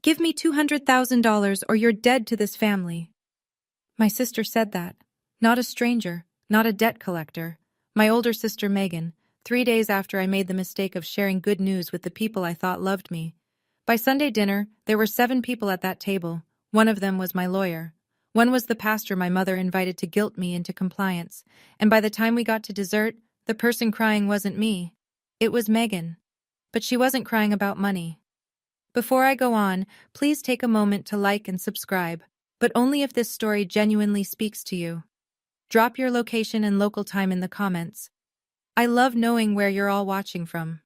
Give me $200,000 or you're dead to this family. My sister said that. Not a stranger, not a debt collector. My older sister Megan, 3 days after I made the mistake of sharing good news with the people I thought loved me. By Sunday dinner, there were 7 people at that table. One of them was my lawyer. One was the pastor my mother invited to guilt me into compliance. And by the time we got to dessert, the person crying wasn't me. It was Megan. But she wasn't crying about money. Before I go on, please take a moment to like and subscribe, but only if this story genuinely speaks to you. Drop your location and local time in the comments. I love knowing where you're all watching from.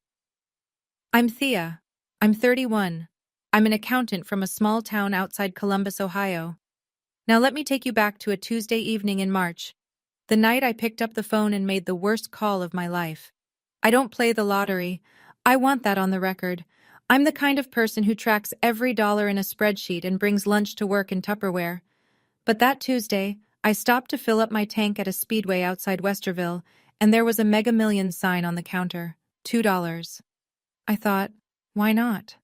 I'm Thea. I'm 31. I'm an accountant from a small town outside Columbus, Ohio. Now let me take you back to a Tuesday evening in March, the night I picked up the phone and made the worst call of my life. I don't play the lottery. I want that on the record. I'm the kind of person who tracks every dollar in a spreadsheet and brings lunch to work in Tupperware. But that Tuesday, I stopped to fill up my tank at a speedway outside Westerville, and there was a Mega Millions sign on the counter, $2. I thought, why not?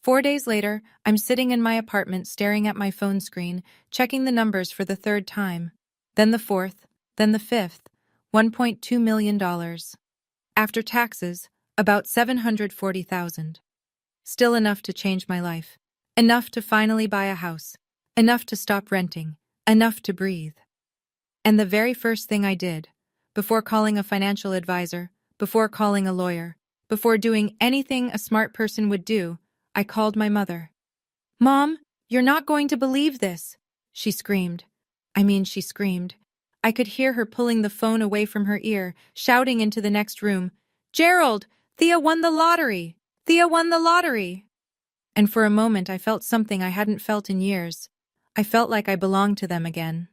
4 days later, I'm sitting in my apartment staring at my phone screen, checking the numbers for the 3rd time. Then the 4th, then the 5th, $1.2 million. After taxes, about $740,000. Still enough to change my life. Enough to finally buy a house. Enough to stop renting. Enough to breathe. And the very first thing I did, before calling a financial advisor, before calling a lawyer, before doing anything a smart person would do, I called my mother. "Mom, you're not going to believe this," she screamed. She screamed. I could hear her pulling the phone away from her ear, shouting into the next room, "Gerald, Thea won the lottery! Thea won the lottery!" And for a moment I felt something I hadn't felt in years. I felt like I belonged to them again.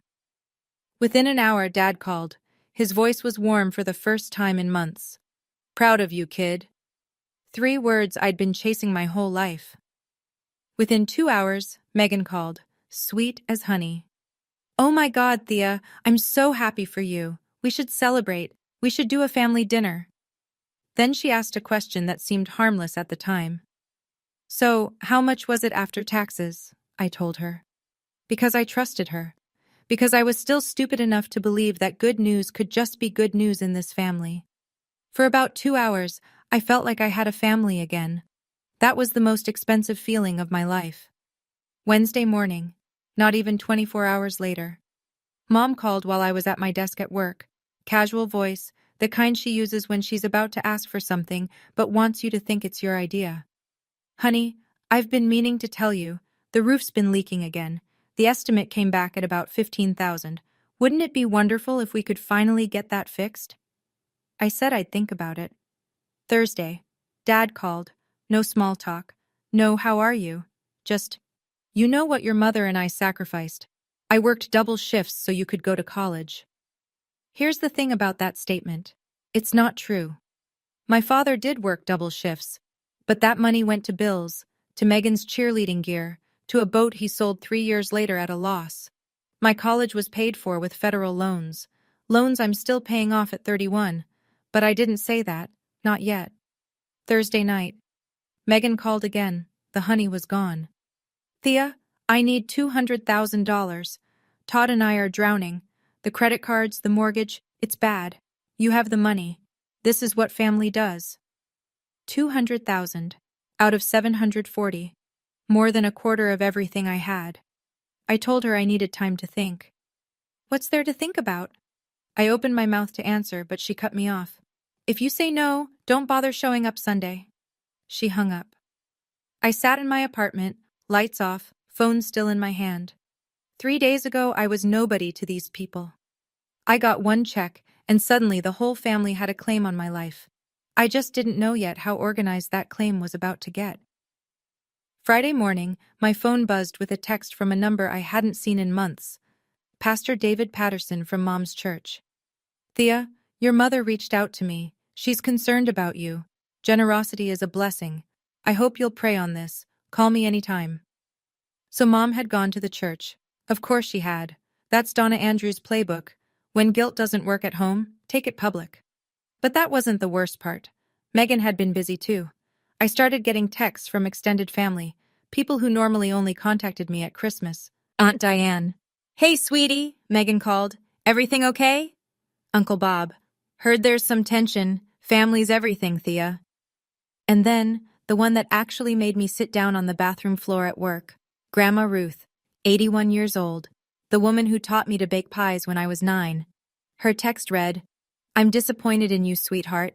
Within an hour, Dad called. His voice was warm for the first time in months. "Proud of you, kid." 3 words I'd been chasing my whole life. Within 2 hours, Megan called, sweet as honey. "Oh my God, Thea, I'm so happy for you. We should celebrate. We should do a family dinner." Then she asked a question that seemed harmless at the time. "So, how much was it after taxes?" I told her. Because I trusted her. Because I was still stupid enough to believe that good news could just be good news in this family. For about 2 hours, I felt like I had a family again. That was the most expensive feeling of my life. Wednesday morning, not even 24 hours later. Mom called while I was at my desk at work. Casual voice, the kind she uses when she's about to ask for something but wants you to think it's your idea. "Honey, I've been meaning to tell you, the roof's been leaking again. The estimate came back at about $15,000. Wouldn't it be wonderful if we could finally get that fixed?" I said I'd think about it. Thursday, Dad called. No small talk. No "how are you?" Just, "You know what your mother and I sacrificed. I worked double shifts so you could go to college." Here's the thing about that statement. It's not true. My father did work double shifts, but that money went to bills, to Megan's cheerleading gear, to a boat he sold 3 years later at a loss. My college was paid for with federal loans. Loans I'm still paying off at 31, but I didn't say that, not yet. Thursday night. Megan called again. The honey was gone. "Thea, I need $200,000. Todd and I are drowning. The credit cards, the mortgage, it's bad. You have the money. This is what family does." 200,000 out of 740. More than a quarter of everything I had. I told her I needed time to think. "What's there to think about?" I opened my mouth to answer, but she cut me off. "If you say no, don't bother showing up Sunday." She hung up. I sat in my apartment, lights off, phone still in my hand. 3 days ago, I was nobody to these people. I got one check, and suddenly the whole family had a claim on my life. I just didn't know yet how organized that claim was about to get. Friday morning, my phone buzzed with a text from a number I hadn't seen in months. Pastor David Patterson from Mom's church. "Thea, your mother reached out to me. She's concerned about you. Generosity is a blessing. I hope you'll pray on this. Call me anytime." So Mom had gone to the church. Of course she had. That's Donna Andrews' playbook. When guilt doesn't work at home, take it public. But that wasn't the worst part. Megan had been busy too. I started getting texts from extended family. People who normally only contacted me at Christmas. Aunt Diane. Hey, sweetie, Megan called. Everything okay? Uncle Bob. Heard there's some tension. Family's everything, Thea. And then, the one that actually made me sit down on the bathroom floor at work. Grandma Ruth, 81 years old. The woman who taught me to bake pies when I was 9. Her text read, I'm disappointed in you, sweetheart.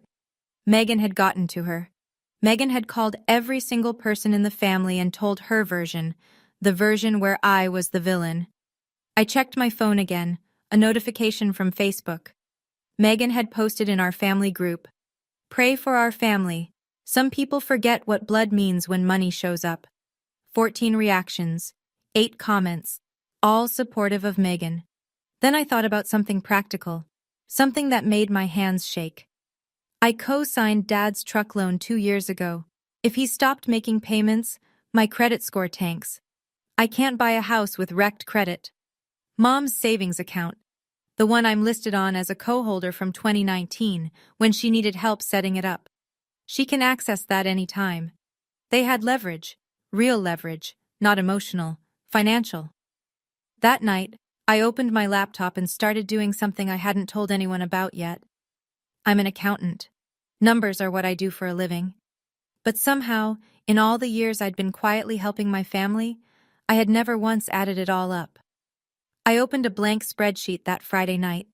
Megan had gotten to her. Megan had called every single person in the family and told her version, the version where I was the villain. I checked my phone again, a notification from Facebook. Megan had posted in our family group, Pray for our family. Some people forget what blood means when money shows up. 14 reactions, 8 comments, all supportive of Megan. Then I thought about something practical, something that made my hands shake. I co-signed Dad's truck loan 2 years ago. If he stopped making payments, my credit score tanks. I can't buy a house with wrecked credit. Mom's savings account, the one I'm listed on as a co-holder from 2019 when she needed help setting it up. She can access that anytime. They had leverage, real leverage, not emotional, financial. That night, I opened my laptop and started doing something I hadn't told anyone about yet. I'm an accountant. Numbers are what I do for a living. But somehow, in all the years I'd been quietly helping my family, I had never once added it all up. I opened a blank spreadsheet that Friday night,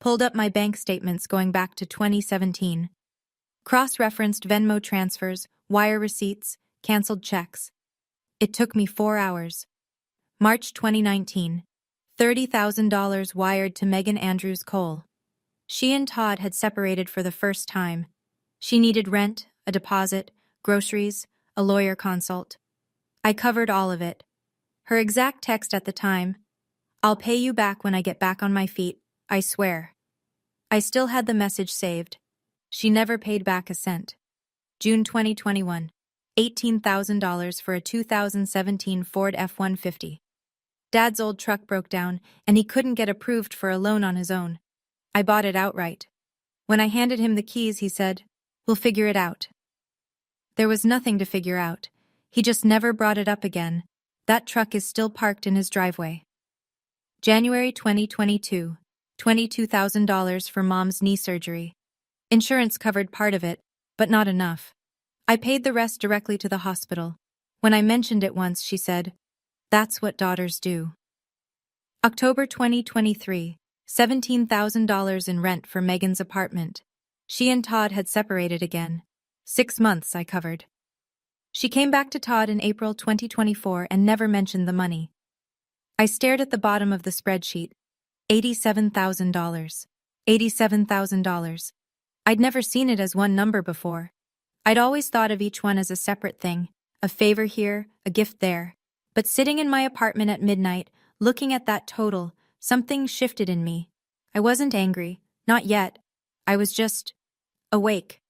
pulled up my bank statements going back to 2017, cross-referenced Venmo transfers, wire receipts, canceled checks. It took me 4 hours. March 2019, $30,000 wired to Megan Andrews Cole. She and Todd had separated for the first time. She needed rent, a deposit, groceries, a lawyer consult. I covered all of it. Her exact text at the time, I'll pay you back when I get back on my feet, I swear. I still had the message saved. She never paid back a cent. June 2021, $18,000 for a 2017 Ford F-150. Dad's old truck broke down, and he couldn't get approved for a loan on his own. I bought it outright. When I handed him the keys, he said, We'll figure it out. There was nothing to figure out. He just never brought it up again. That truck is still parked in his driveway. January 2022, $22,000 for Mom's knee surgery. Insurance covered part of it, but not enough. I paid the rest directly to the hospital. When I mentioned it once, she said, That's what daughters do. October 2023, $17,000 in rent for Megan's apartment. She and Todd had separated again. 6 months I covered. She came back to Todd in April 2024 and never mentioned the money. I stared at the bottom of the spreadsheet. $87,000. $87,000. I'd never seen it as one number before. I'd always thought of each one as a separate thing, a favor here, a gift there. But sitting in my apartment at midnight, looking at that total, something shifted in me. I wasn't angry, not yet. I was just awake.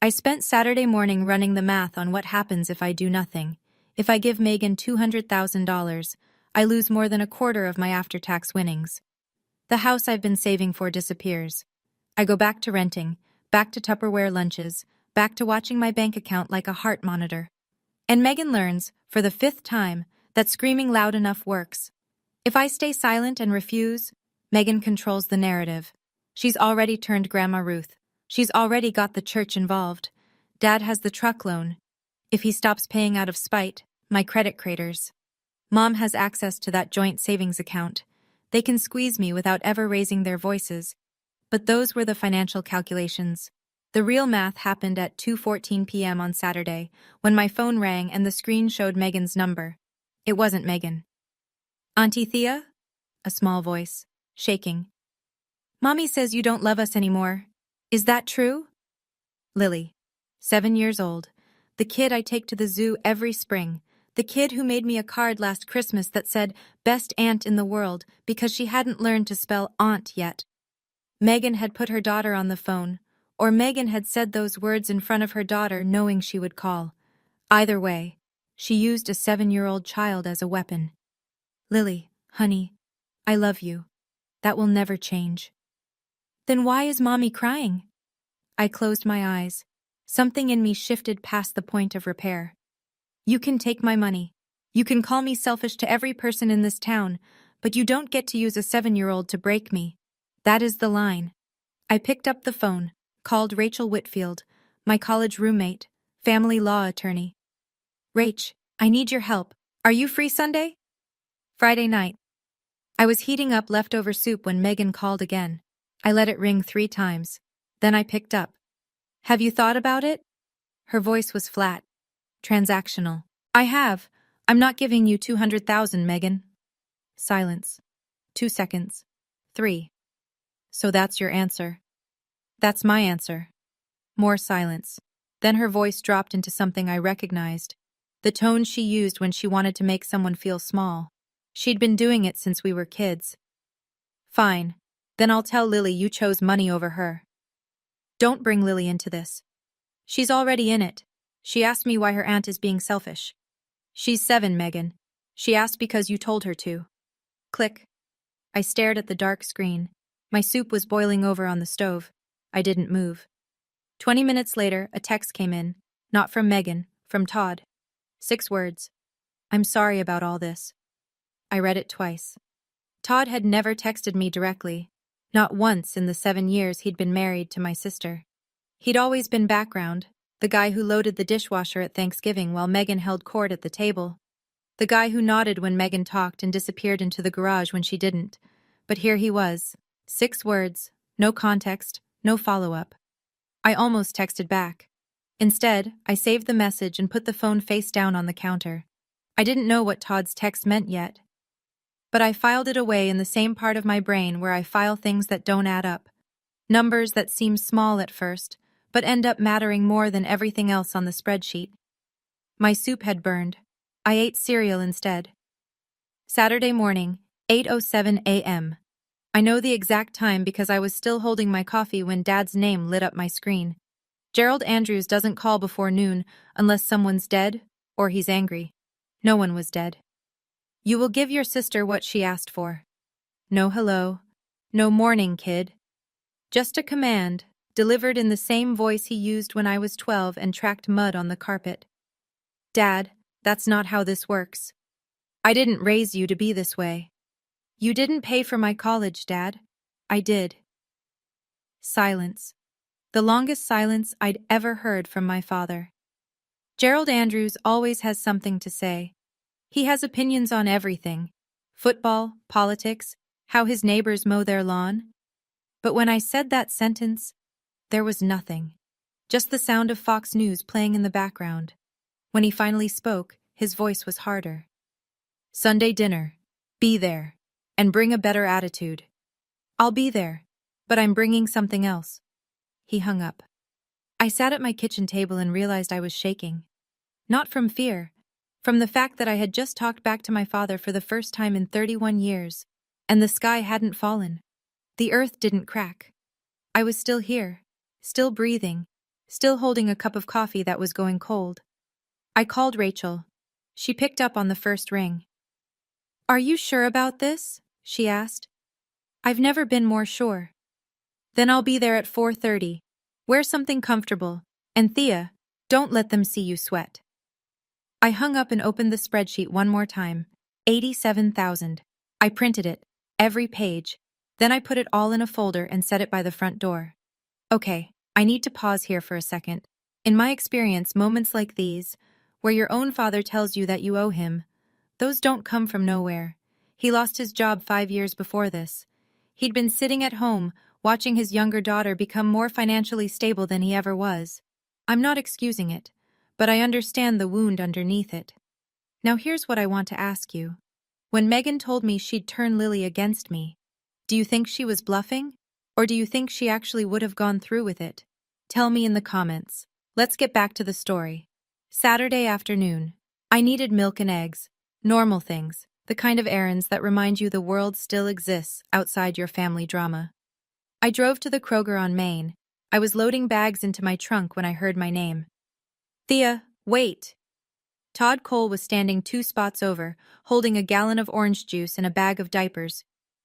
I spent Saturday morning running the math on what happens if I do nothing. If I give Megan $200,000, I lose more than a quarter of my after-tax winnings. The house I've been saving for disappears. I go back to renting, back to Tupperware lunches, back to watching my bank account like a heart monitor. And Megan learns, for the 5th time, that screaming loud enough works. If I stay silent and refuse, Megan controls the narrative. She's already turned Grandma Ruth. She's already got the church involved. Dad has the truck loan. If he stops paying out of spite, my credit craters. Mom has access to that joint savings account. They can squeeze me without ever raising their voices. But those were the financial calculations. The real math happened at 2:14 p.m. on Saturday, when my phone rang and the screen showed Megan's number. It wasn't Megan. Auntie Thea? A small voice, shaking. Mommy says you don't love us anymore. Is that true? Lily, 7 years old, the kid I take to the zoo every spring, the kid who made me a card last Christmas that said, Best aunt in the world, because she hadn't learned to spell aunt yet. Megan had put her daughter on the phone, or Megan had said those words in front of her daughter knowing she would call. Either way, she used a 7-year-old child as a weapon. Lily, honey, I love you. That will never change. Then why is Mommy crying? I closed my eyes. Something in me shifted past the point of repair. You can take my money. You can call me selfish to every person in this town, but you don't get to use a 7-year-old to break me. That is the line. I picked up the phone, called Rachel Whitfield, my college roommate, family law attorney. Rach, I need your help. Are you free Sunday? Friday night. I was heating up leftover soup when Megan called again. I let it ring 3 times. Then I picked up. Have you thought about it? Her voice was flat. Transactional. I have. I'm not giving you 200,000, Megan. Silence. 2 seconds. 3. So that's your answer. That's my answer. More silence. Then her voice dropped into something I recognized. The tone she used when she wanted to make someone feel small. She'd been doing it since we were kids. Fine. Then I'll tell Lily you chose money over her. Don't bring Lily into this. She's already in it. She asked me why her aunt is being selfish. She's 7, Megan. She asked because you told her to. Click. I stared at the dark screen. My soup was boiling over on the stove. I didn't move. 20 minutes later, a text came in. Not from Megan, from Todd. 6 words. I'm sorry about all this. I read it twice. Todd had never texted me directly. Not once in the 7 years he'd been married to my sister. He'd always been background, the guy who loaded the dishwasher at Thanksgiving while Megan held court at the table. The guy who nodded when Megan talked and disappeared into the garage when she didn't. But here he was. 6 words, no context, no follow-up. I almost texted back. Instead, I saved the message and put the phone face down on the counter. I didn't know what Todd's text meant yet. But I filed it away in the same part of my brain where I file things that don't add up. Numbers that seem small at first, but end up mattering more than everything else on the spreadsheet. My soup had burned. I ate cereal instead. Saturday morning, 8:07 a.m. I know the exact time because I was still holding my coffee when Dad's name lit up my screen. Gerald Andrews doesn't call before noon unless someone's dead or he's angry. No one was dead. You will give your sister what she asked for. No hello. No morning, kid. Just a command, delivered in the same voice he used when I was 12 and tracked mud on the carpet. Dad, that's not how this works. I didn't raise you to be this way. You didn't pay for my college, Dad. I did. Silence. The longest silence I'd ever heard from my father. Gerald Andrews always has something to say. He has opinions on everything. Football, politics, how his neighbors mow their lawn. But when I said that sentence, there was nothing. Just the sound of Fox News playing in the background. When he finally spoke, his voice was harder. Sunday dinner. Be there. And bring a better attitude. I'll be there, but I'm bringing something else. He hung up. I sat at my kitchen table and realized I was shaking. Not from fear, from the fact that I had just talked back to my father for the first time in 31 years, and the sky hadn't fallen. The earth didn't crack. I was still here, still breathing, still holding a cup of coffee that was going cold. I called Rachel. She picked up on the first ring. Are you sure about this? She asked. I've never been more sure. Then I'll be there at 4:30. Wear something comfortable. And Thea, don't let them see you sweat. I hung up and opened the spreadsheet one more time. 87,000. I printed it, every page. Then I put it all in a folder and set it by the front door. Okay, I need to pause here for a second. In my experience, moments like these, where your own father tells you that you owe him, those don't come from nowhere. He lost his job 5 years before this. He'd been sitting at home, watching his younger daughter become more financially stable than he ever was. I'm not excusing it, but I understand the wound underneath it. Now here's what I want to ask you. When Megan told me she'd turn Lily against me, do you think she was bluffing? Or do you think she actually would have gone through with it? Tell me in the comments. Let's get back to the story. Saturday afternoon. I needed milk and eggs. Normal things. The kind of errands that remind you the world still exists outside your family drama. I drove to the Kroger on Main. I was loading bags into my trunk when I heard my name. Thea, wait! Todd Cole was standing 2 spots over, holding a gallon of orange juice and a bag of diapers.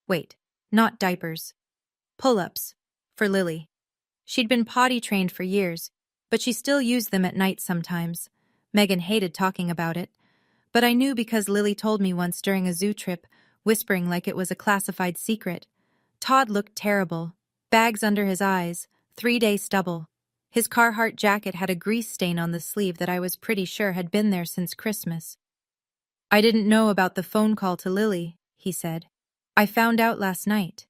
Wait, not diapers. Pull-ups. For Lily. She'd been potty trained for years, but she still used them at night sometimes. Megan hated talking about it, but I knew because Lily told me once during a zoo trip, whispering like it was a classified secret. Todd looked terrible. Bags under his eyes, 3-day stubble. His Carhartt jacket had a grease stain on the sleeve that I was pretty sure had been there since Christmas. I didn't know about the phone call to Lily, he said. I found out last night.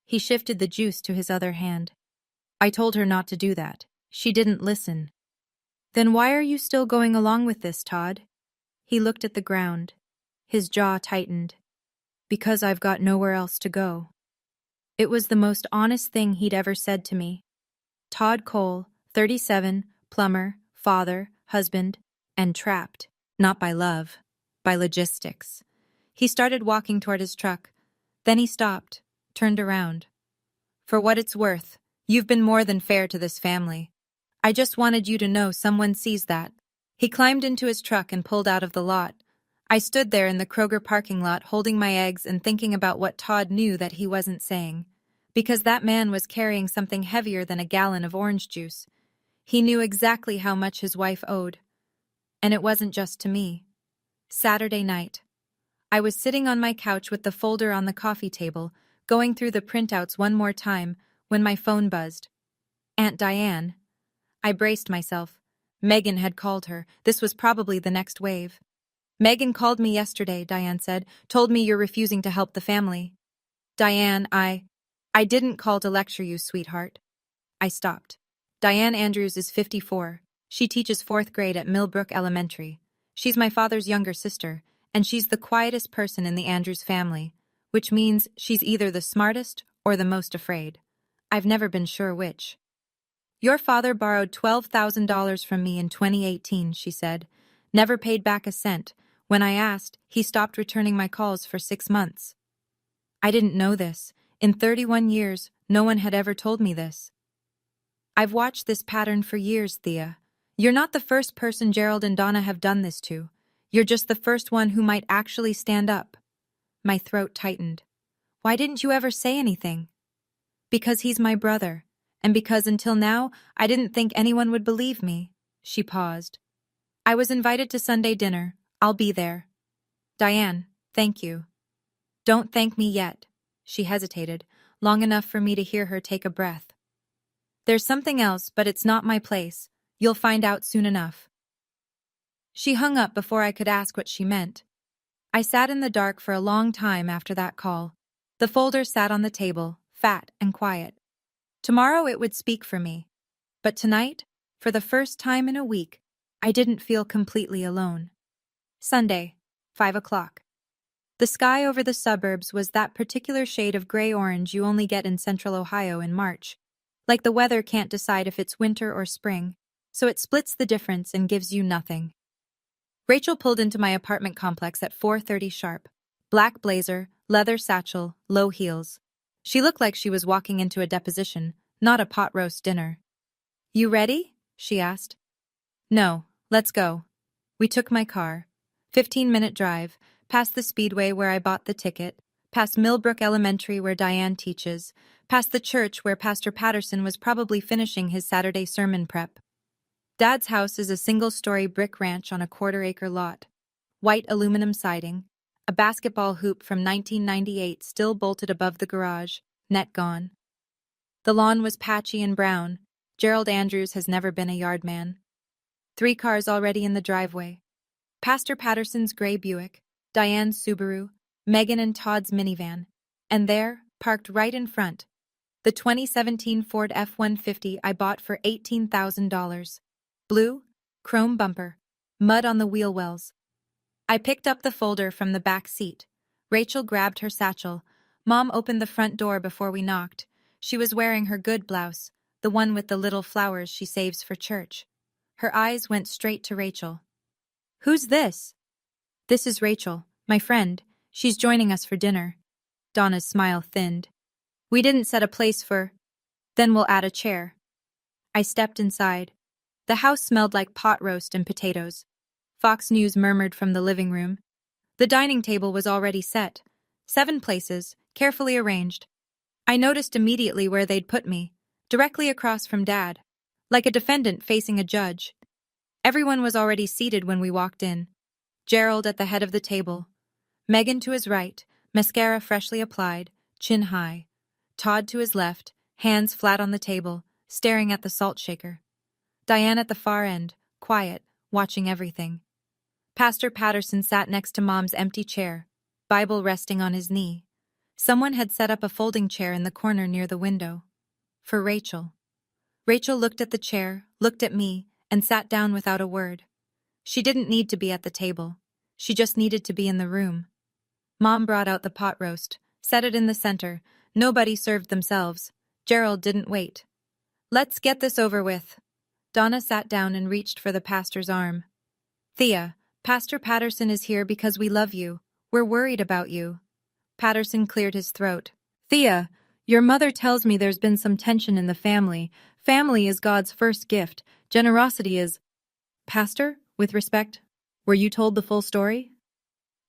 He shifted the juice to his other hand. I told her not to do that. She didn't listen. Then why are you still going along with this, Todd? He looked at the ground. His jaw tightened. Because I've got nowhere else to go. It was the most honest thing he'd ever said to me. Todd Cole, 37, plumber, father, husband, and trapped. Not by love, by logistics. He started walking toward his truck. Then he stopped, turned around. For what it's worth, you've been more than fair to this family. I just wanted you to know someone sees that. He climbed into his truck and pulled out of the lot. I stood there in the Kroger parking lot holding my eggs and thinking about what Todd knew that he wasn't saying. Because that man was carrying something heavier than a gallon of orange juice. He knew exactly how much his wife owed. And it wasn't just to me. Saturday night. I was sitting on my couch with the folder on the coffee table, going through the printouts one more time, when my phone buzzed. Aunt Diane. I braced myself. Megan had called her. This was probably the next wave. Megan called me yesterday, Diane said, told me you're refusing to help the family. Diane, I didn't call to lecture you, sweetheart. I stopped. Diane Andrews is 54. She teaches 4th grade at Millbrook Elementary. She's my father's younger sister, and she's the quietest person in the Andrews family, which means she's either the smartest or the most afraid. I've never been sure which. Your father borrowed $12,000 from me in 2018, she said. Never paid back a cent. When I asked, he stopped returning my calls for 6 months. I didn't know this. In 31 years, no one had ever told me this. I've watched this pattern for years, Thea. You're not the first person Gerald and Donna have done this to. You're just the first one who might actually stand up. My throat tightened. Why didn't you ever say anything? Because he's my brother, and because until now I didn't think anyone would believe me. She paused. I was invited to Sunday dinner. I'll be there. Diane, thank you. Don't thank me yet. She hesitated, long enough for me to hear her take a breath. There's something else, but it's not my place. You'll find out soon enough. She hung up before I could ask what she meant. I sat in the dark for a long time after that call. The folder sat on the table, fat and quiet. Tomorrow it would speak for me. But tonight, for the first time in a week, I didn't feel completely alone. Sunday, 5 o'clock. The sky over the suburbs was that particular shade of gray-orange you only get in central Ohio in March. Like the weather can't decide if it's winter or spring, so it splits the difference and gives you nothing. Rachel pulled into my apartment complex at 4:30 sharp. Black blazer, leather satchel, low heels. She looked like she was walking into a deposition, not a pot roast dinner. You ready? She asked. No, let's go. We took my car. 15-minute drive, past the speedway where I bought the ticket, past Millbrook Elementary where Diane teaches, past the church where Pastor Patterson was probably finishing his Saturday sermon prep. Dad's house is a single-story brick ranch on a quarter-acre lot. White aluminum siding, a basketball hoop from 1998 still bolted above the garage, net gone. The lawn was patchy and brown. Gerald Andrews has never been a yard man. 3 cars already in the driveway. Pastor Patterson's gray Buick, Diane's Subaru, Megan and Todd's minivan, and there, parked right in front, the 2017 Ford F-150 I bought for $18,000. Blue, chrome bumper, mud on the wheel wells. I picked up the folder from the back seat. Rachel grabbed her satchel. Mom opened the front door before we knocked. She was wearing her good blouse, the one with the little flowers she saves for church. Her eyes went straight to Rachel. Who's this? This is Rachel, my friend. She's joining us for dinner. Donna's smile thinned. We didn't set a place for... Then we'll add a chair. I stepped inside. The house smelled like pot roast and potatoes. Fox News murmured from the living room. The dining table was already set. 7 places, carefully arranged. I noticed immediately where they'd put me, directly across from Dad, like a defendant facing a judge. Everyone was already seated when we walked in. Gerald at the head of the table, Megan to his right, mascara freshly applied, chin high. Todd to his left, hands flat on the table, staring at the salt shaker. Diane at the far end, quiet, watching everything. Pastor Patterson sat next to Mom's empty chair, Bible resting on his knee. Someone had set up a folding chair in the corner near the window. For Rachel. Rachel looked at the chair, looked at me, and sat down without a word. She didn't need to be at the table. She just needed to be in the room. Mom brought out the pot roast, set it in the center. Nobody served themselves. Gerald didn't wait. Let's get this over with. Donna sat down and reached for the pastor's arm. Thea, Pastor Patterson is here because we love you. We're worried about you. Patterson cleared his throat. Thea, your mother tells me there's been some tension in the family. Family is God's first gift. Generosity is... Pastor, with respect, were you told the full story?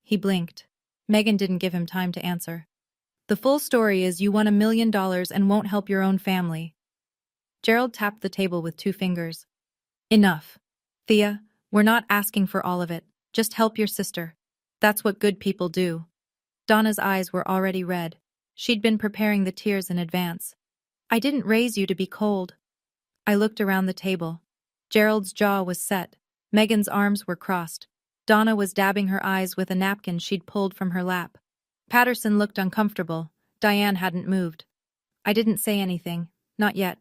He blinked. Megan didn't give him time to answer. The full story is you won $1 million and won't help your own family. Gerald tapped the table with 2 fingers. Enough. Thea, we're not asking for all of it. Just help your sister. That's what good people do. Donna's eyes were already red. She'd been preparing the tears in advance. I didn't raise you to be cold. I looked around the table. Gerald's jaw was set. Megan's arms were crossed. Donna was dabbing her eyes with a napkin she'd pulled from her lap. Patterson looked uncomfortable. Diane hadn't moved. I didn't say anything. Not yet.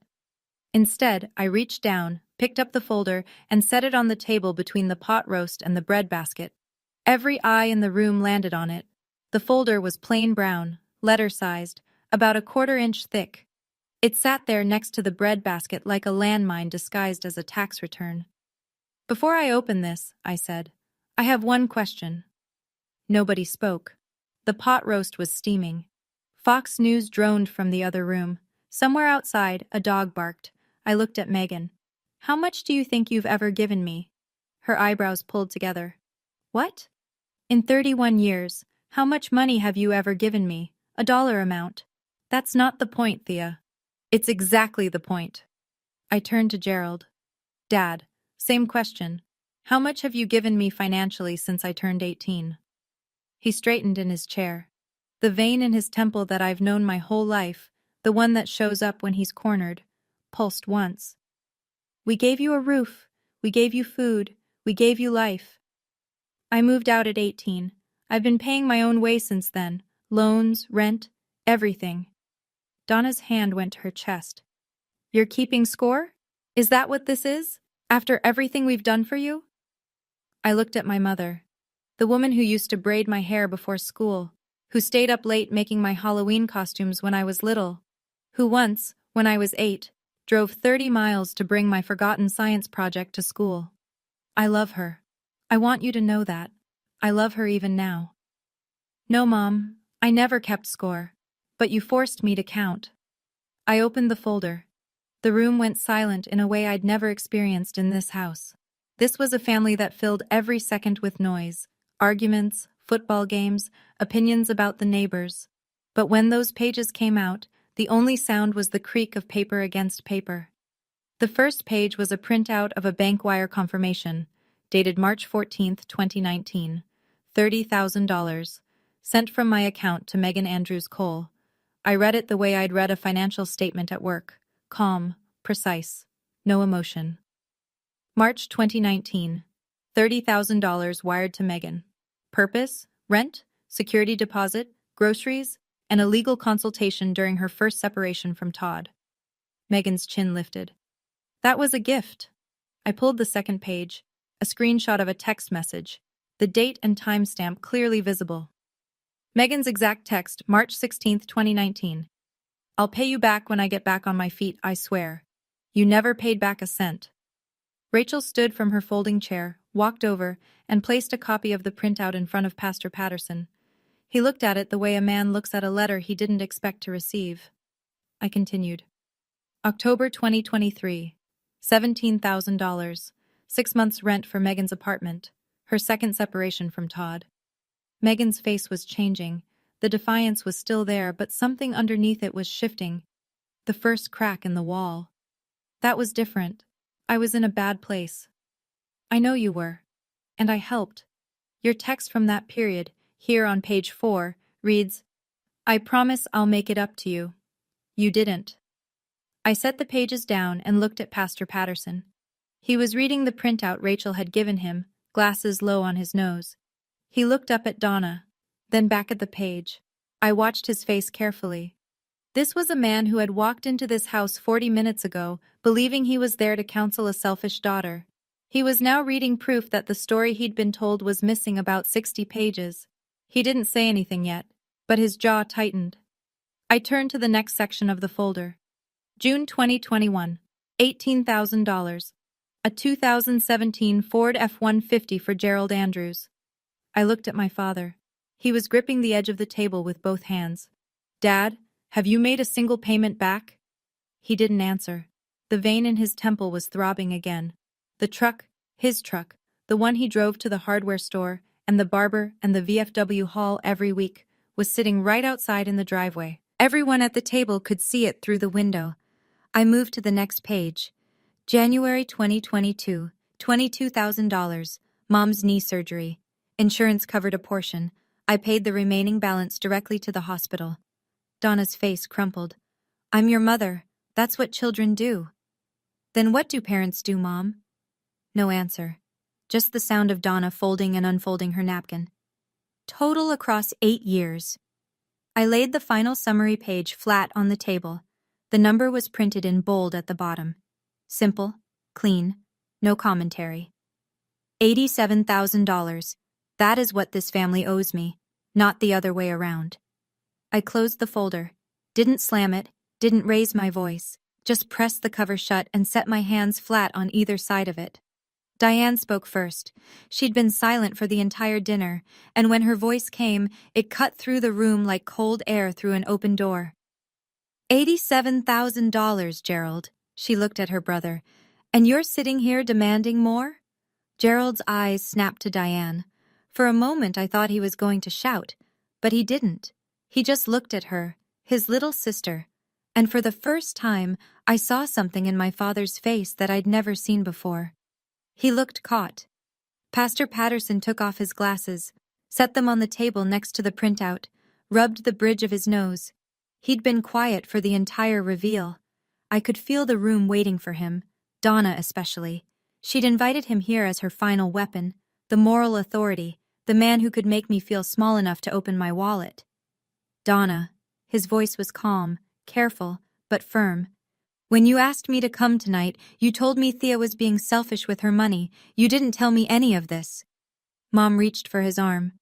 Instead, I reached down, picked up the folder, and set it on the table between the pot roast and the bread basket. Every eye in the room landed on it. The folder was plain brown, letter-sized, about 1/4 inch thick. It sat there next to the bread basket like a landmine disguised as a tax return. Before I open this, I said, I have one question. Nobody spoke. The pot roast was steaming. Fox News droned from the other room. Somewhere outside, a dog barked. I looked at Megan. How much do you think you've ever given me? Her eyebrows pulled together. What? In 31 years, how much money have you ever given me? A dollar amount. That's not the point, Thea. It's exactly the point. I turned to Gerald. Dad, same question. How much have you given me financially since I turned 18? He straightened in his chair. The vein in his temple that I've known my whole life, the one that shows up when he's cornered, pulsed once. We gave you a roof. We gave you food. We gave you life. I moved out at 18. I've been paying my own way since then. Loans, rent, everything. Donna's hand went to her chest. You're keeping score? Is that what this is? After everything we've done for you? I looked at my mother, the woman who used to braid my hair before school, who stayed up late making my Halloween costumes when I was little, who once, when I was 8, drove 30 miles to bring my forgotten science project to school. I love her. I want you to know that. I love her even now. No, Mom, I never kept score, but you forced me to count. I opened the folder. The room went silent in a way I'd never experienced in this house. This was a family that filled every second with noise, arguments, football games, opinions about the neighbors. But when those pages came out, the only sound was the creak of paper against paper. The first page was a printout of a bank wire confirmation, dated March 14, 2019, $30,000, sent from my account to Megan Andrews Cole. I read it the way I'd read a financial statement at work, calm, precise, no emotion. March 2019, $30,000 wired to Megan. Purpose, rent, security deposit, groceries, and a legal consultation during her first separation from Todd. Megan's chin lifted. That was a gift. I pulled the second page, a screenshot of a text message, the date and timestamp clearly visible. Megan's exact text, March 16, 2019. I'll pay you back when I get back on my feet, I swear. You never paid back a cent. Rachel stood from her folding chair, walked over, and placed a copy of the printout in front of Pastor Patterson. He looked at it the way a man looks at a letter he didn't expect to receive. I continued. October 2023, $17,000, 6 months rent for Megan's apartment, her second separation from Todd. Megan's face was changing. The defiance was still there, but something underneath it was shifting. The first crack in the wall. That was different. I was in a bad place. I know you were. And I helped. Your text from that period, here on page 4, reads, I promise I'll make it up to you. You didn't. I set the pages down and looked at Pastor Patterson. He was reading the printout Rachel had given him, glasses low on his nose. He looked up at Donna, then back at the page. I watched his face carefully. This was a man who had walked into this house 40 minutes ago, believing he was there to counsel a selfish daughter. He was now reading proof that the story he'd been told was missing about 60 pages. He didn't say anything yet, but his jaw tightened. I turned to the next section of the folder. June 2021, $18,000. A 2017 Ford F-150 for Gerald Andrews. I looked at my father. He was gripping the edge of the table with both hands. Dad, have you made a single payment back? He didn't answer. The vein in his temple was throbbing again. The truck, his truck, the one he drove to the hardware store, and the barber and the VFW haul every week, was sitting right outside in the driveway. Everyone at the table could see it through the window. I moved to the next page. January 2022, $22,000, mom's knee surgery. Insurance covered a portion. I paid the remaining balance directly to the hospital. Donna's face crumpled. I'm your mother. That's what children do. Then what do parents do, Mom? No answer. Just the sound of Donna folding and unfolding her napkin. Total across 8 years. I laid the final summary page flat on the table. The number was printed in bold at the bottom. Simple, clean, no commentary. $87,000. That is what this family owes me, not the other way around. I closed the folder, didn't slam it, didn't raise my voice, just pressed the cover shut and set my hands flat on either side of it. Diane spoke first. She'd been silent for the entire dinner, and when her voice came, it cut through the room like cold air through an open door. $87,000, Gerald. She looked at her brother. And you're sitting here demanding more? Gerald's eyes snapped to Diane. For a moment I thought he was going to shout, but he didn't. He just looked at her, his little sister, and for the first time I saw something in my father's face that I'd never seen before. He looked caught. Pastor Patterson took off his glasses, set them on the table next to the printout, rubbed the bridge of his nose. He'd been quiet for the entire reveal. I could feel the room waiting for him, Donna especially. She'd invited him here as her final weapon, the moral authority, the man who could make me feel small enough to open my wallet. Donna. His voice was calm, careful, but firm. When you asked me to come tonight, you told me Thea was being selfish with her money. You didn't tell me any of this. Mom reached for his arm.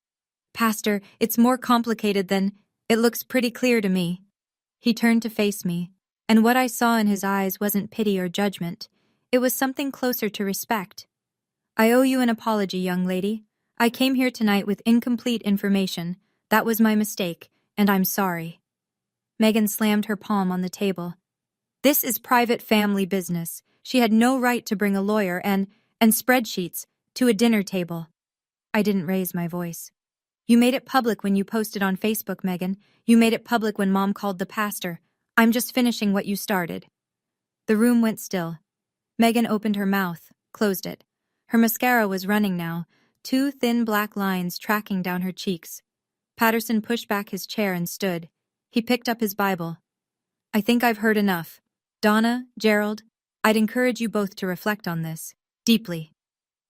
Pastor, it's more complicated than... It looks pretty clear to me. He turned to face me, and what I saw in his eyes wasn't pity or judgment. It was something closer to respect. I owe you an apology, young lady. I came here tonight with incomplete information. That was my mistake, and I'm sorry. Megan slammed her palm on the table. This is private family business. She had no right to bring a lawyer and spreadsheets to a dinner table. I didn't raise my voice. You made it public when you posted on Facebook, Megan. You made it public when Mom called the pastor. I'm just finishing what you started. The room went still. Megan opened her mouth, closed it. Her mascara was running now, 2 thin black lines tracking down her cheeks. Patterson pushed back his chair and stood. He picked up his Bible. I think I've heard enough. Donna, Gerald, I'd encourage you both to reflect on this, deeply.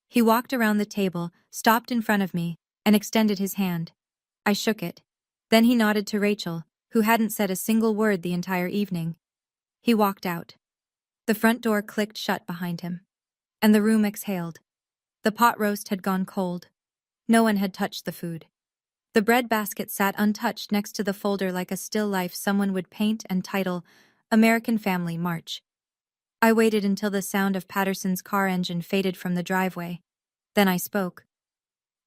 He walked around the table, stopped in front of me, and extended his hand. I shook it. Then he nodded to Rachel, who hadn't said a single word the entire evening. He walked out. The front door clicked shut behind him, and the room exhaled. The pot roast had gone cold. No one had touched the food. The bread basket sat untouched next to the folder like a still life someone would paint and title American Family March. I waited until the sound of Patterson's car engine faded from the driveway. Then I spoke.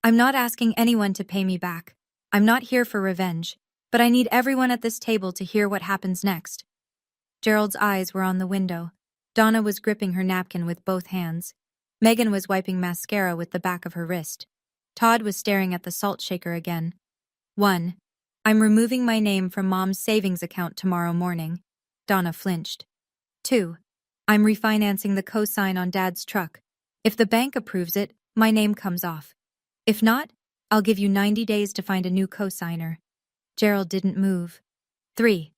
I'm not asking anyone to pay me back. I'm not here for revenge, but I need everyone at this table to hear what happens next. Gerald's eyes were on the window. Donna was gripping her napkin with both hands. Megan was wiping mascara with the back of her wrist. Todd was staring at the salt shaker again. 1. I'm removing my name from Mom's savings account tomorrow morning. Donna flinched. 2. I'm refinancing the cosign on Dad's truck. If the bank approves it, my name comes off. If not, I'll give you 90 days to find a new co-signer. Gerald didn't move. 3.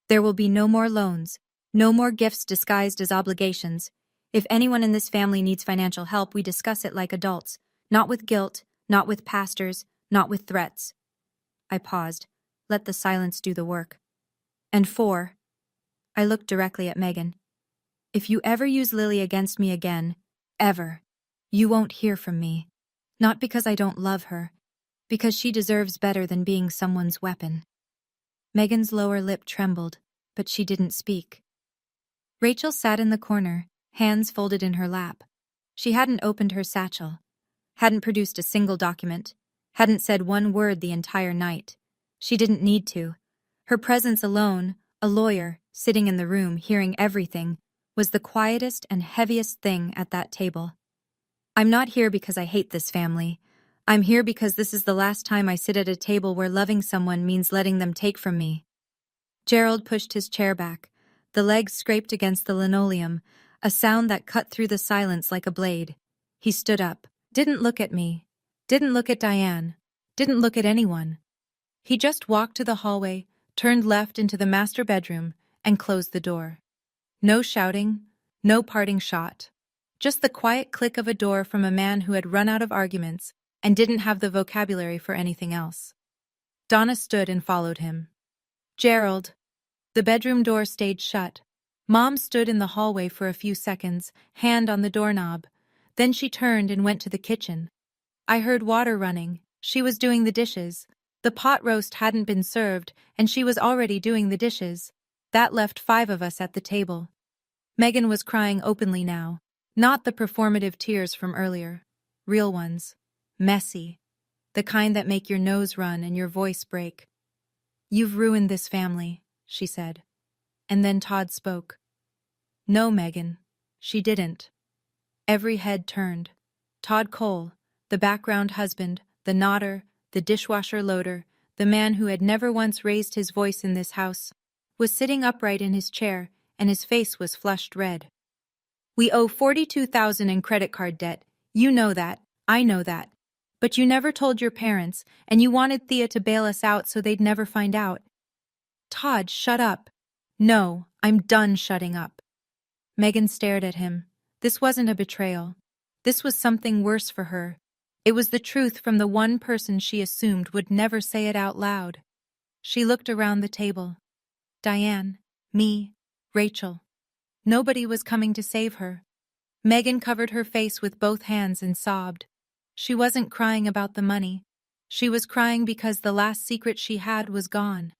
There will be no more loans, no more gifts disguised as obligations. If anyone in this family needs financial help, we discuss it like adults, not with guilt, not with pastors, not with threats. I paused. Let the silence do the work. And 4. I looked directly at Megan. If you ever use Lily against me again, ever, you won't hear from me. Not because I don't love her, because she deserves better than being someone's weapon. Megan's lower lip trembled, but she didn't speak. Rachel sat in the corner, hands folded in her lap. She hadn't opened her satchel, hadn't produced a single document, hadn't said one word the entire night. She didn't need to. Her presence alone, a lawyer, sitting in the room, hearing everything, was the quietest and heaviest thing at that table. I'm not here because I hate this family. I'm here because this is the last time I sit at a table where loving someone means letting them take from me. Gerald pushed his chair back. The legs scraped against the linoleum, a sound that cut through the silence like a blade. He stood up, didn't look at me, didn't look at Diane, didn't look at anyone. He just walked to the hallway, turned left into the master bedroom, and closed the door. No shouting, no parting shot. Just the quiet click of a door from a man who had run out of arguments and didn't have the vocabulary for anything else. Donna stood and followed him. Gerald. The bedroom door stayed shut. Mom stood in the hallway for a few seconds, hand on the doorknob. Then she turned and went to the kitchen. I heard water running. She was doing the dishes. The pot roast hadn't been served, and she was already doing the dishes. That left 5 of us at the table. Megan was crying openly now. Not the performative tears from earlier. Real ones. Messy. The kind that make your nose run and your voice break. You've ruined this family, she said. And then Todd spoke. No, Megan. She didn't. Every head turned. Todd Cole, the background husband, the nodder, the dishwasher loader, the man who had never once raised his voice in this house, was sitting upright in his chair, and his face was flushed red. We owe $42,000 in credit card debt. You know that. I know that. But you never told your parents, and you wanted Thea to bail us out so they'd never find out. Todd, shut up. No, I'm done shutting up. Megan stared at him. This wasn't a betrayal. This was something worse for her. It was the truth from the one person she assumed would never say it out loud. She looked around the table. Diane, me, Rachel. Nobody was coming to save her. Megan covered her face with both hands and sobbed. She wasn't crying about the money. She was crying because the last secret she had was gone.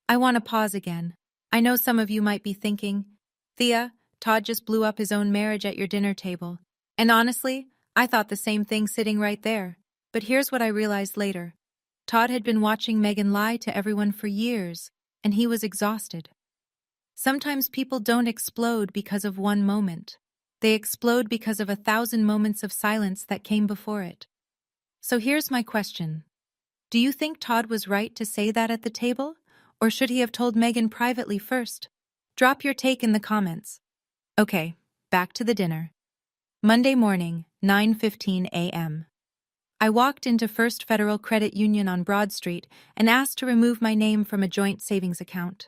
I want to pause again. I know some of you might be thinking, Thea, Todd just blew up his own marriage at your dinner table. And honestly, I thought the same thing sitting right there. But here's what I realized later. Todd had been watching Megan lie to everyone for years, and he was exhausted. Sometimes people don't explode because of one moment. They explode because of 1,000 moments of silence that came before it. So here's my question. Do you think Todd was right to say that at the table? Or should he have told Megan privately first? Drop your take in the comments. Okay, back to the dinner. Monday morning, 9:15 a.m. I walked into First Federal Credit Union on Broad Street and asked to remove my name from a joint savings account.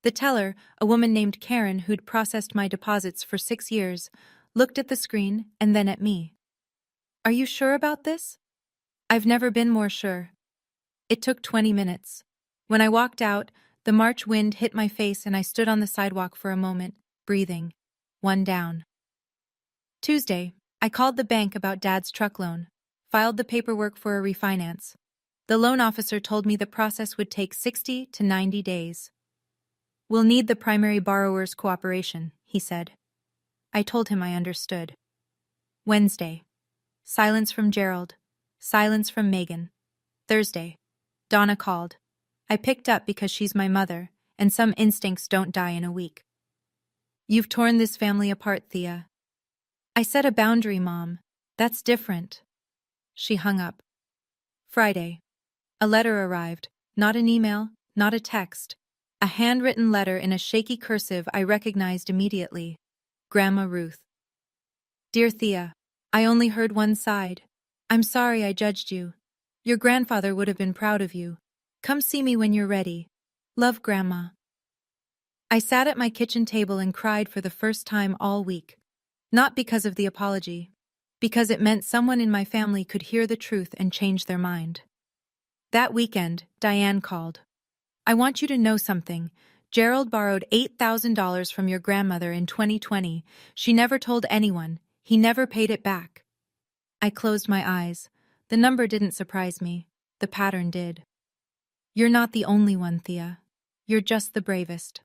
The teller, a woman named Karen who'd processed my deposits for 6 years, looked at the screen and then at me. Are you sure about this? I've never been more sure. It took 20 minutes. When I walked out, the March wind hit my face and I stood on the sidewalk for a moment, breathing. One down. Tuesday, I called the bank about Dad's truck loan, filed the paperwork for a refinance. The loan officer told me the process would take 60 to 90 days. We'll need the primary borrower's cooperation, he said. I told him I understood. Wednesday. Silence from Gerald. Silence from Megan. Thursday. Donna called. I picked up because she's my mother, and some instincts don't die in a week. You've torn this family apart, Thea. I set a boundary, Mom. That's different. She hung up. Friday. A letter arrived. Not an email, not a text. A handwritten letter in a shaky cursive I recognized immediately. Grandma Ruth. Dear Thea, I only heard one side. I'm sorry I judged you. Your grandfather would have been proud of you. Come see me when you're ready. Love, Grandma. I sat at my kitchen table and cried for the first time all week. Not because of the apology, because it meant someone in my family could hear the truth and change their mind. That weekend, Diane called. I want you to know something. Gerald borrowed $8,000 from your grandmother in 2020. She never told anyone. He never paid it back. I closed my eyes. The number didn't surprise me. The pattern did. You're not the only one, Thea. You're just the bravest.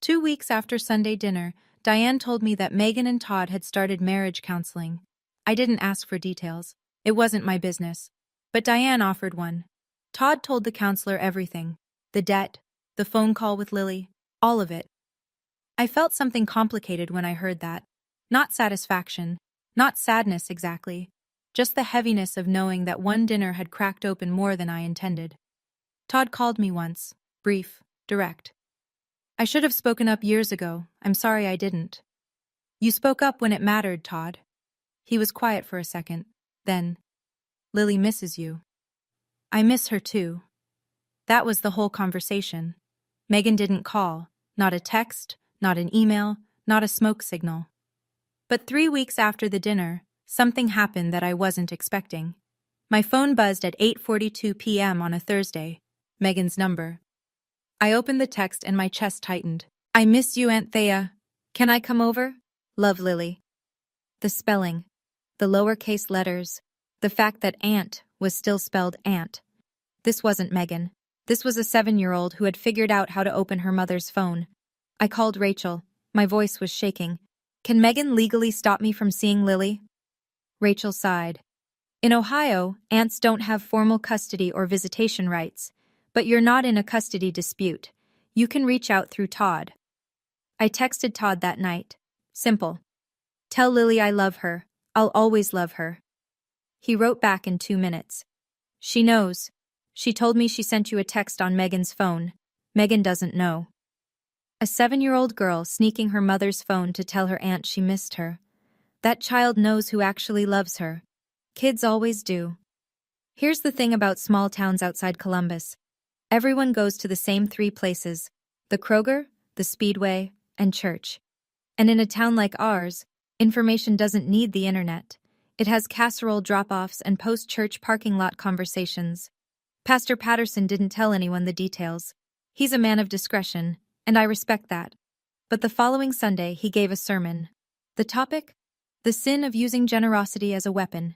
2 weeks after Sunday dinner, Diane told me that Megan and Todd had started marriage counseling. I didn't ask for details. It wasn't my business. But Diane offered one. Todd told the counselor everything. The debt, the phone call with Lily, all of it. I felt something complicated when I heard that. Not satisfaction, not sadness exactly, just the heaviness of knowing that one dinner had cracked open more than I intended. Todd called me once, brief, direct. I should have spoken up years ago. I'm sorry I didn't. You spoke up when it mattered, Todd. He was quiet for a second. Then, Lily misses you. I miss her too. That was the whole conversation. Megan didn't call. Not a text, not an email, not a smoke signal. But 3 weeks after the dinner, something happened that I wasn't expecting. My phone buzzed at 8:42 p.m. on a Thursday. Megan's number. I opened the text and my chest tightened. I miss you, Aunt Thea. Can I come over? Love, Lily. The spelling, the lowercase letters, the fact that aunt was still spelled aunt. This wasn't Megan. This was a 7-year-old who had figured out how to open her mother's phone. I called Rachel. My voice was shaking. Can Megan legally stop me from seeing Lily? Rachel sighed. In Ohio, aunts don't have formal custody or visitation rights, but you're not in a custody dispute. You can reach out through Todd. I texted Todd that night. Simple. Tell Lily I love her. I'll always love her. He wrote back in 2 minutes. She knows. She told me she sent you a text on Megan's phone. Megan doesn't know. A 7-year-old girl sneaking her mother's phone to tell her aunt she missed her. That child knows who actually loves her. Kids always do. Here's the thing about small towns outside Columbus. Everyone goes to the same 3 places: the Kroger, the Speedway, and church. And in a town like ours, information doesn't need the internet. It has casserole drop-offs and post-church parking lot conversations. Pastor Patterson didn't tell anyone the details. He's a man of discretion, and I respect that. But the following Sunday, he gave a sermon. The topic? The sin of using generosity as a weapon.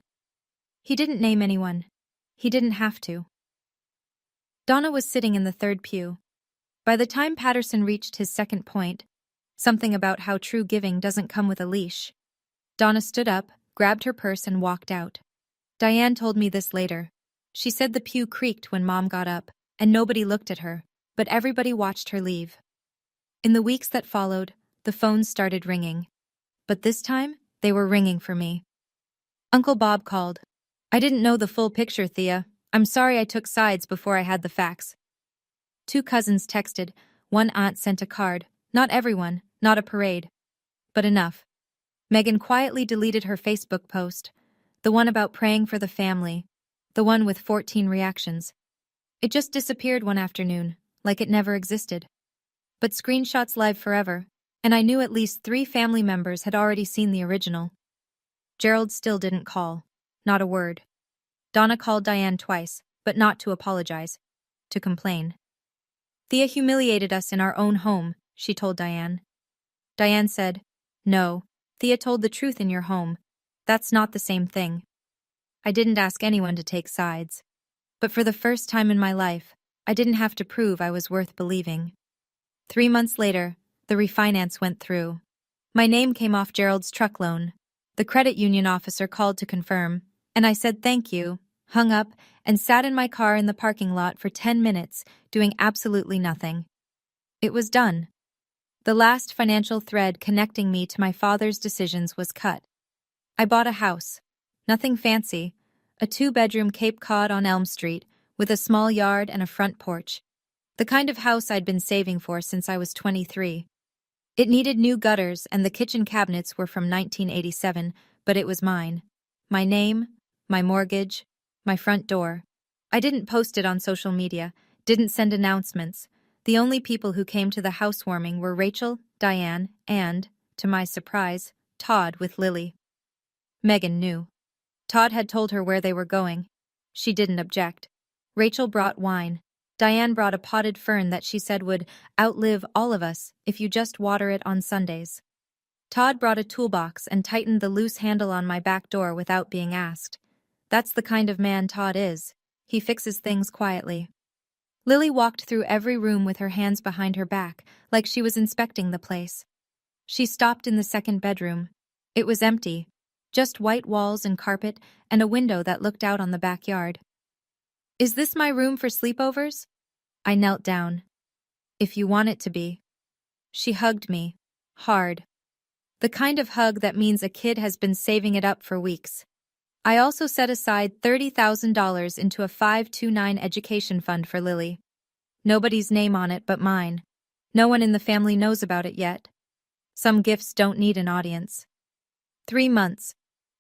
He didn't name anyone. He didn't have to. Donna was sitting in the 3rd pew. By the time Patterson reached his second point, something about how true giving doesn't come with a leash, Donna stood up, grabbed her purse, and walked out. Diane told me this later. She said the pew creaked when Mom got up, and nobody looked at her, but everybody watched her leave. In the weeks that followed, the phones started ringing. But this time, they were ringing for me. Uncle Bob called. I didn't know the full picture, Thea. I'm sorry I took sides before I had the facts. 2 cousins texted. One aunt sent a card. Not everyone, not a parade. But enough. Megan quietly deleted her Facebook post. The one about praying for the family. The one with 14 reactions. It just disappeared one afternoon, like it never existed. But screenshots live forever, and I knew at least 3 family members had already seen the original. Gerald still didn't call. Not a word. Donna called Diane twice, but not to apologize. To complain. Thea humiliated us in our own home, she told Diane. Diane said, No, Thea told the truth in your home. That's not the same thing. I didn't ask anyone to take sides. But for the first time in my life, I didn't have to prove I was worth believing. 3 months later, the refinance went through. My name came off Gerald's truck loan. The credit union officer called to confirm, and I said thank you, hung up, and sat in my car in the parking lot for 10 minutes, doing absolutely nothing. It was done. The last financial thread connecting me to my father's decisions was cut. I bought a house. Nothing fancy. A 2-bedroom Cape Cod on Elm Street, with a small yard and a front porch. The kind of house I'd been saving for since I was 23. It needed new gutters, and the kitchen cabinets were from 1987, but it was mine. My name, my mortgage, my front door. I didn't post it on social media, didn't send announcements. The only people who came to the housewarming were Rachel, Diane, and, to my surprise, Todd with Lily. Megan knew. Todd had told her where they were going. She didn't object. Rachel brought wine. Diane brought a potted fern that she said would outlive all of us if you just water it on Sundays. Todd brought a toolbox and tightened the loose handle on my back door without being asked. That's the kind of man Todd is. He fixes things quietly. Lily walked through every room with her hands behind her back, like she was inspecting the place. She stopped in the second bedroom. It was empty, just white walls and carpet and a window that looked out on the backyard. Is this my room for sleepovers? I knelt down. If you want it to be. She hugged me, hard. The kind of hug that means a kid has been saving it up for weeks. I also set aside $30,000 into a 529 education fund for Lily. Nobody's name on it but mine. No one in the family knows about it yet. Some gifts don't need an audience. 3 months.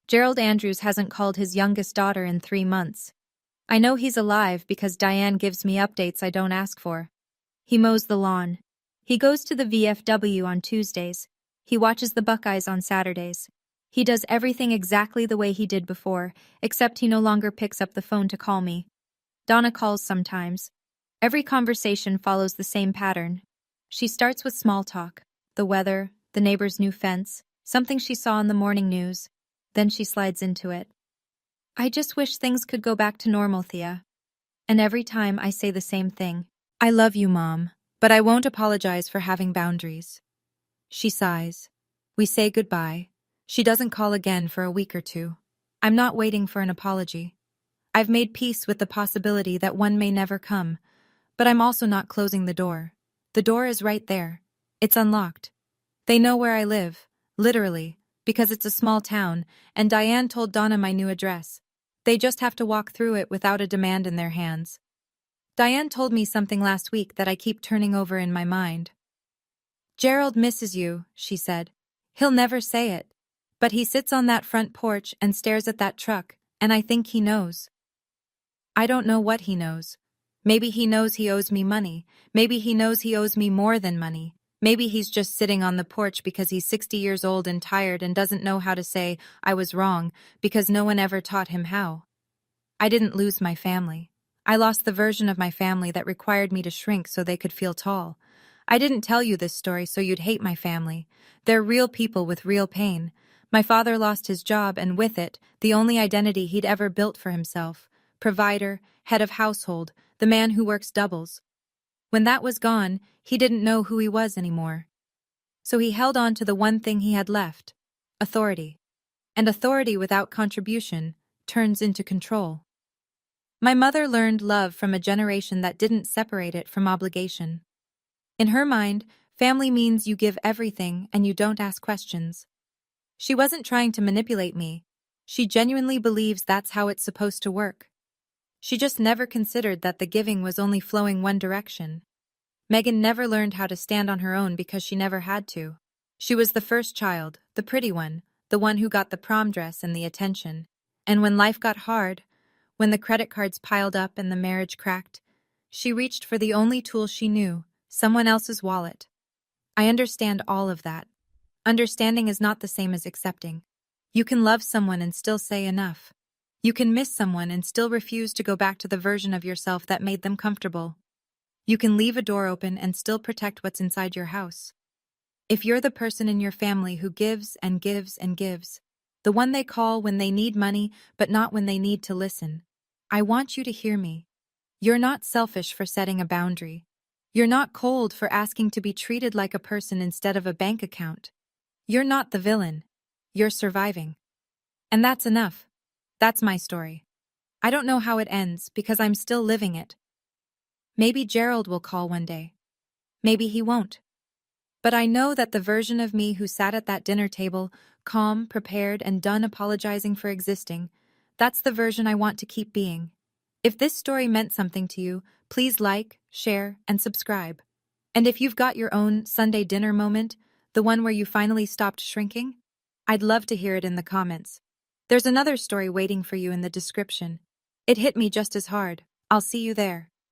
Gerald Andrews hasn't called his youngest daughter in 3 months. I know he's alive because Diane gives me updates I don't ask for. He mows the lawn. He goes to the VFW on Tuesdays. He watches the Buckeyes on Saturdays. He does everything exactly the way he did before, except he no longer picks up the phone to call me. Donna calls sometimes. Every conversation follows the same pattern. She starts with small talk, the weather, the neighbor's new fence, something she saw in the morning news. Then she slides into it. I just wish things could go back to normal, Thea. And every time I say the same thing. I love you, Mom, but I won't apologize for having boundaries. She sighs. We say goodbye. She doesn't call again for a week or two. I'm not waiting for an apology. I've made peace with the possibility that one may never come, but I'm also not closing the door. The door is right there. It's unlocked. They know where I live, literally, because it's a small town, and Diane told Donna my new address. They just have to walk through it without a demand in their hands. Diane told me something last week that I keep turning over in my mind. Gerald misses you, she said. He'll never say it, but he sits on that front porch and stares at that truck, and I think he knows. I don't know what he knows. Maybe he knows he owes me money. Maybe he knows he owes me more than money. Maybe he's just sitting on the porch because he's 60 years old and tired and doesn't know how to say, I was wrong, because no one ever taught him how. I didn't lose my family. I lost the version of my family that required me to shrink so they could feel tall. I didn't tell you this story so you'd hate my family. They're real people with real pain. My father lost his job and with it, the only identity he'd ever built for himself. Provider, head of household, the man who works doubles. When that was gone, he didn't know who he was anymore. So he held on to the one thing he had left, authority. And authority without contribution turns into control. My mother learned love from a generation that didn't separate it from obligation. In her mind, family means you give everything and you don't ask questions. She wasn't trying to manipulate me. She genuinely believes that's how it's supposed to work. She just never considered that the giving was only flowing one direction. Megan never learned how to stand on her own because she never had to. She was the first child, the pretty one, the one who got the prom dress and the attention. And when life got hard, when the credit cards piled up and the marriage cracked, she reached for the only tool she knew, someone else's wallet. I understand all of that. Understanding is not the same as accepting. You can love someone and still say enough. You can miss someone and still refuse to go back to the version of yourself that made them comfortable. You can leave a door open and still protect what's inside your house. If you're the person in your family who gives and gives and gives, the one they call when they need money but not when they need to listen, I want you to hear me. You're not selfish for setting a boundary. You're not cold for asking to be treated like a person instead of a bank account. You're not the villain. You're surviving. And that's enough. That's my story. I don't know how it ends because I'm still living it. Maybe Gerald will call one day. Maybe he won't. But I know that the version of me who sat at that dinner table, calm, prepared, and done apologizing for existing, that's the version I want to keep being. If this story meant something to you, please like, share, and subscribe. And if you've got your own Sunday dinner moment, The one where you finally stopped shrinking? I'd love to hear it in the comments. There's another story waiting for you in the description. It hit me just as hard. I'll see you there.